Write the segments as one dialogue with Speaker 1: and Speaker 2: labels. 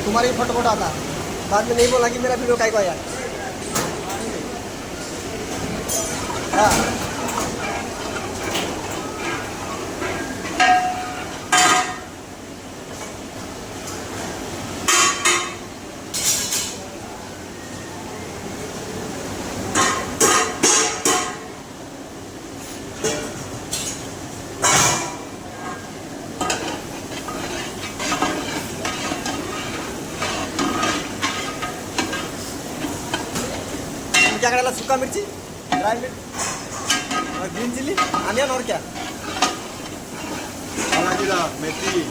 Speaker 1: तुम्हारे ही फटाफट आता, बाद में नहीं बोला कि मेरा वीडियो का यार। हाँ क्या करेला, सूखा मिर्ची, ड्राई मिर्च और ग्रीन चिल्ली, अनियन और क्या,
Speaker 2: काला जीरा, मेथी,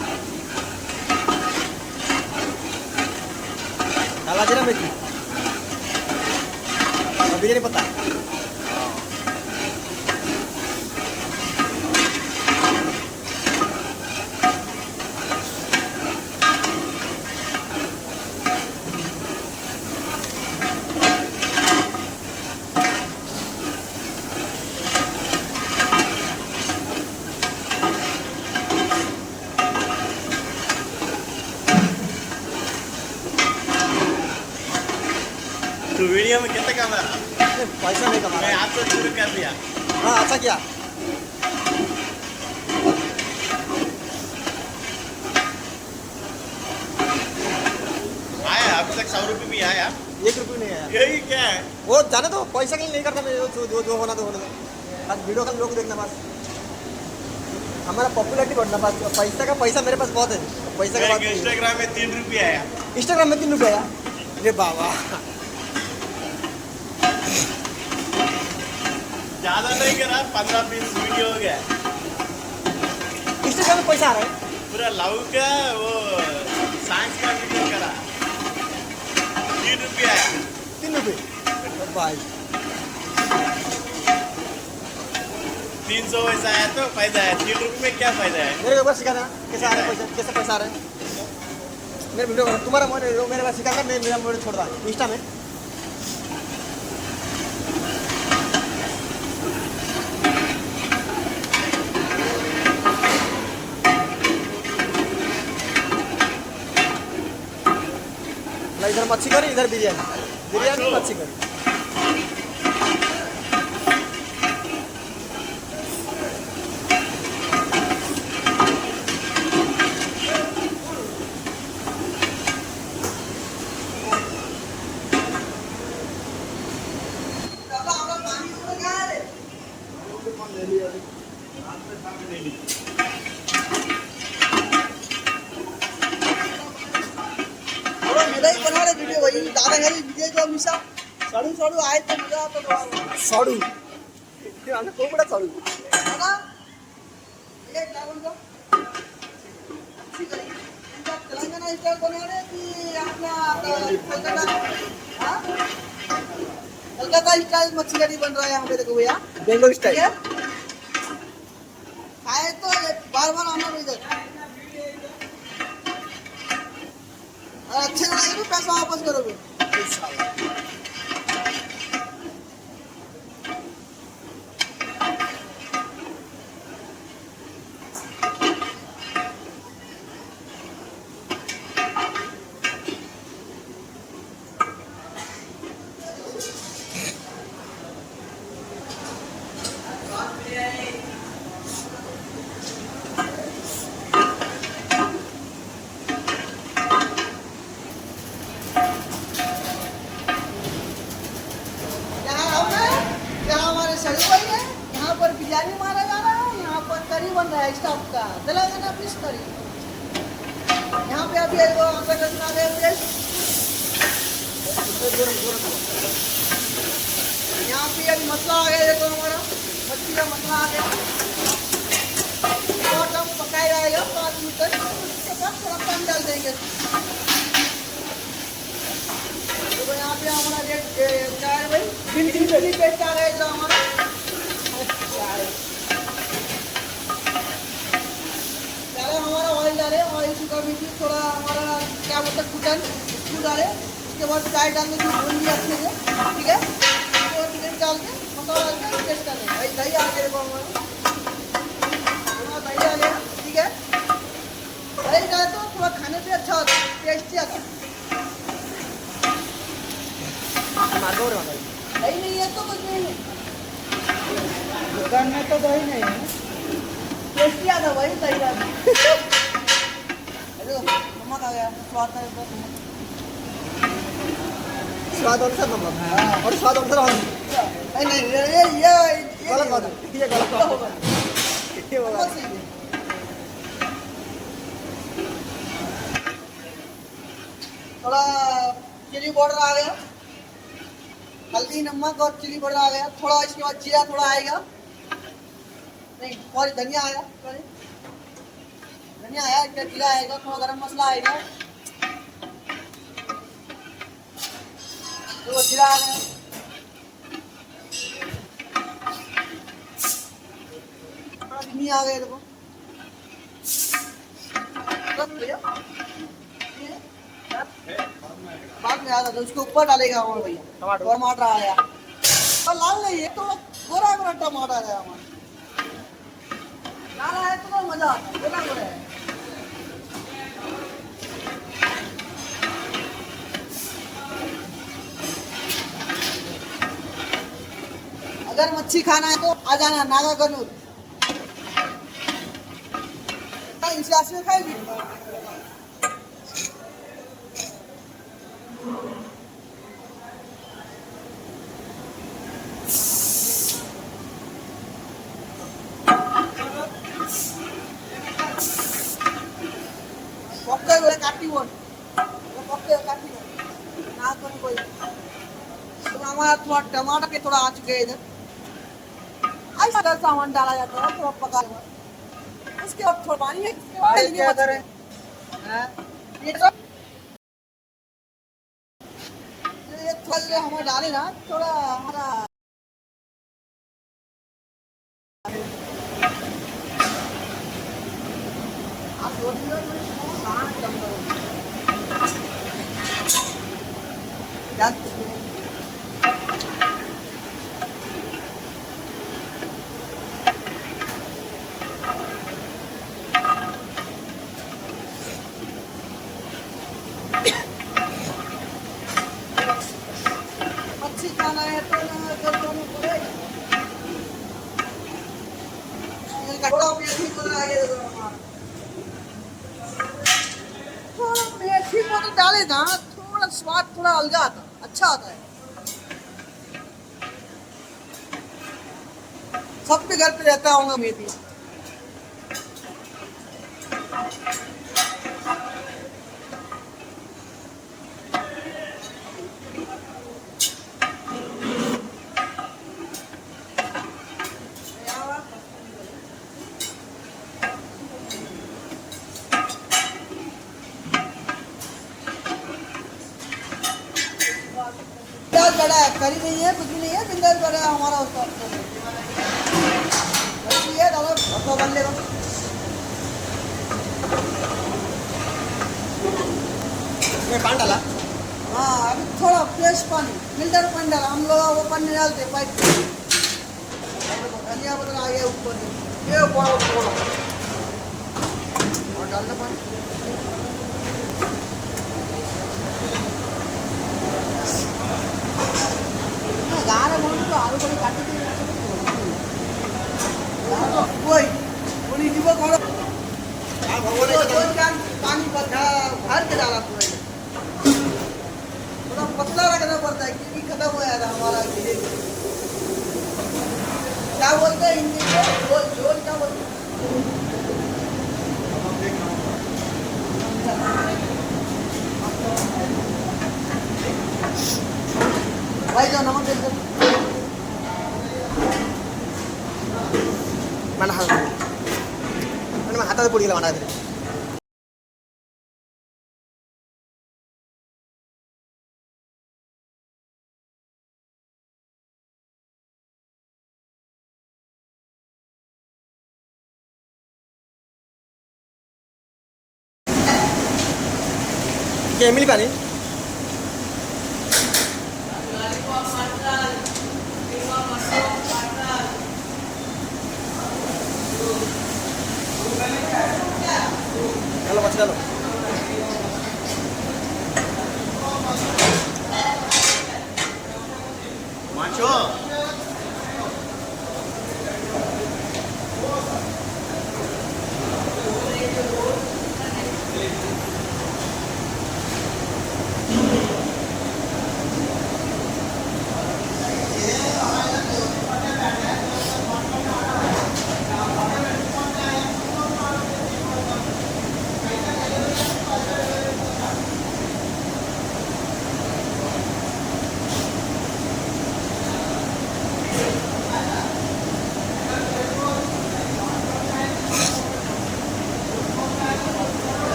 Speaker 1: काला जीरा, मेथी और बिरयानी पत्ता।
Speaker 2: तो वीडियो में कितना कमा?
Speaker 1: पैसा नहीं कमा
Speaker 2: मैं
Speaker 1: रहा।
Speaker 2: आपको शुरू कर दिया।
Speaker 1: हाँ अच्छा किया।
Speaker 2: आया अभी तक 100 रुपये भी आया?
Speaker 1: 1 रुपये नहीं आया।
Speaker 2: यही क्या है?
Speaker 1: वो जाने दो, पैसा के लिए नहीं करता मैं, जो होना तो होने दो, बस वीडियो का लोग देखना बस, हमारा पॉपुलैरिटी बढ़ना बस। पैसा का पैसा मेरे पास बहुत है, पैसा का बात नहीं है।
Speaker 2: इंस्टाग्राम में 3 रुपये आया।
Speaker 1: इंस्टाग्राम में 3 रुपये आया? अरे बाबा,
Speaker 2: ज्यादा नहीं करा, 15-20 वीडियो हो गया।
Speaker 1: इंस्टाग्राम में पैसा आ रहा है।
Speaker 2: पूरा लव का वो साइंस का वीडियो करा, 3 रुपये आया।
Speaker 1: 3 रुपये भाई,
Speaker 2: 300 वैसा आया तो फायदा है, 3 रुपये में क्या फायदा है?
Speaker 1: मेरे को एक बार सिखाना कैसे आ रहा है पैसा, कैसे पैसा आ रहा है। मेरे वीडियो तुम्हारा मेरे पास सिखाना, मैं मेरा मोबाइल छोड़ रहा इंस्टा में। इधर मच्छी करी, इधर बिरयानी, बिरयानी मच्छी करी। बना रहे वीडियो भाई, दादा घरी विजय जो हमेशा साड़ू साड़ू आए तो मजा आता। साड़ू खूब बड़ा साड़ू है ना, ये क्या बोल दो तेलंगाना स्टाइल बना रहे कि अपना कोलकाता, हाँ कोलकाता स्टाइल मच्छी करी बन रहा है यहाँ पे, देखो भैया बेंगलोर स्टाइल खाए तो बार बार आना इधर। अच्छे लगे तो पैसा वापस करोगे। यहाँ पर बिरयानी मारा जा रहा है, यहाँ पर करी बन रहा है स्टॉप का, तेलंगाना फिश करी। यहाँ पे अभी यहाँ पे अभी मसला आ गया, देखो हमारा मच्छी का मसला आ गया, और हम पकाया जाएगा 5 मिनट तक, उसके बाद थोड़ा पानी डाल देंगे। तो यहाँ पे हमारा रेट क्या है भाई, चिली पेस्ट आ रहा है जो हमारा डाले, हमारा ऑयल डाले, ऑयल सूखा मिर्ची थोड़ा हमारा क्या बोलते हैं कुटन, उसको डाले, उसके बाद चाय डाल के भून लिया अच्छे से, ठीक है, उसके बाद चिकन डाल के मसाला डाल के टेस्ट डालें। भाई दही आ गया देखो हमारा, दही डाले, ठीक है, दही डाले तो थोड़ा खाने पे अच्छा होता है। टेस्टी आता है।
Speaker 3: मार्गो रे माता
Speaker 1: दही नहीं है तो कुछ नहीं है,
Speaker 3: दुकान में तो दही नहीं है।
Speaker 1: टेस्टी आता है भाई दही आता है। देखो नमक आ गया, स्वाद है तो
Speaker 3: स्वाद अनुसार नमक और स्वाद अनुसार हल्दी।
Speaker 1: नहीं ये
Speaker 3: गलत बात है, ये गलत बात
Speaker 1: होगा,
Speaker 3: है। ये
Speaker 1: नमक
Speaker 3: होगा।
Speaker 1: सही है। थोड़ा चिली पाउडर आ गया, हल्दी नमक और चिली पाउडर आ गया, थोड़ा इसके बाद जीरा थोड़ा आएगा, नहीं और धनिया आया, धनिया आया, इसका जीरा आएगा, थोड़ा गरम मसाला आएगा, तो जीरा आ गया, थोड़ा धनिया आ गया, देखो बस भैया ये बाद में आया था, तो उसके ऊपर डालेगा हमारे भैया
Speaker 3: टमाटर।
Speaker 1: और टमाटर आया, और लाल नहीं है, थोड़ा गोरा गोरा टमाटर है हमारा, लाल है तो मजा आता है, गोरा गोरा है। अगर मच्छी खाना है तो आ जाना नागा कनूर, इंसास में खाएगी। पक्के बोले काटी बोल, पक्के काटी बोल, ना कौन कोई। तो हमारा थोड़ा टमाटर के थोड़ा आ चुके हैं इधर, ऐसा सामान डाला जाता है थोड़ा पका हुआ, उसके बाद थोड़ा पानी है, इसके बाद
Speaker 3: क्या करें?
Speaker 1: ये तो ये थोड़ा जो हमें डाले ना थोड़ा हमारा आप रोटी लो तो खाना कम करो याद मच्छी खाना है तो ना कर दोनों पड़ेगा, थोड़ा मेथी पाउडर आगे दे दो हमारा, थोड़ा मेथी पाउडर डाले ना थोड़ा स्वाद थोड़ा अलग आता, अच्छा आता है। सबके घर पे रहता होगा मेथी। बिंदास बड़ा है, करी नहीं है, कुछ भी नहीं है, बिंदास बड़ा है हमारा उसका वैसे है दादा तो बन लेगा।
Speaker 3: मैं पान डाला।
Speaker 1: हाँ अभी थोड़ा फ्रेश पानी, फिल्टर पानी डाला, हम लोग वो पानी नहीं डालते पाइप, धनिया पत्ता आ गया ऊपर से, ये बड़ा बड़ा और डालना पानी। गाना बोल तो आलू को काट के कोई पूरी जीवो कौन
Speaker 3: हां भगवान
Speaker 1: दो कान पानी भर के डाला पूरा, थोड़ा पतला रखना पड़ता है क्योंकि खत्म हो जाता है हमारा धीरे धीरे। क्या बोलते हैं हिंदी में झोल, झोल क्या बोलते हैं? भाई जो नमक दे दो।
Speaker 3: मन हाथ पुड़ी बना दे। क्या मिली पानी चलो बच चलो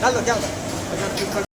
Speaker 3: डाल दो, क्या होता है?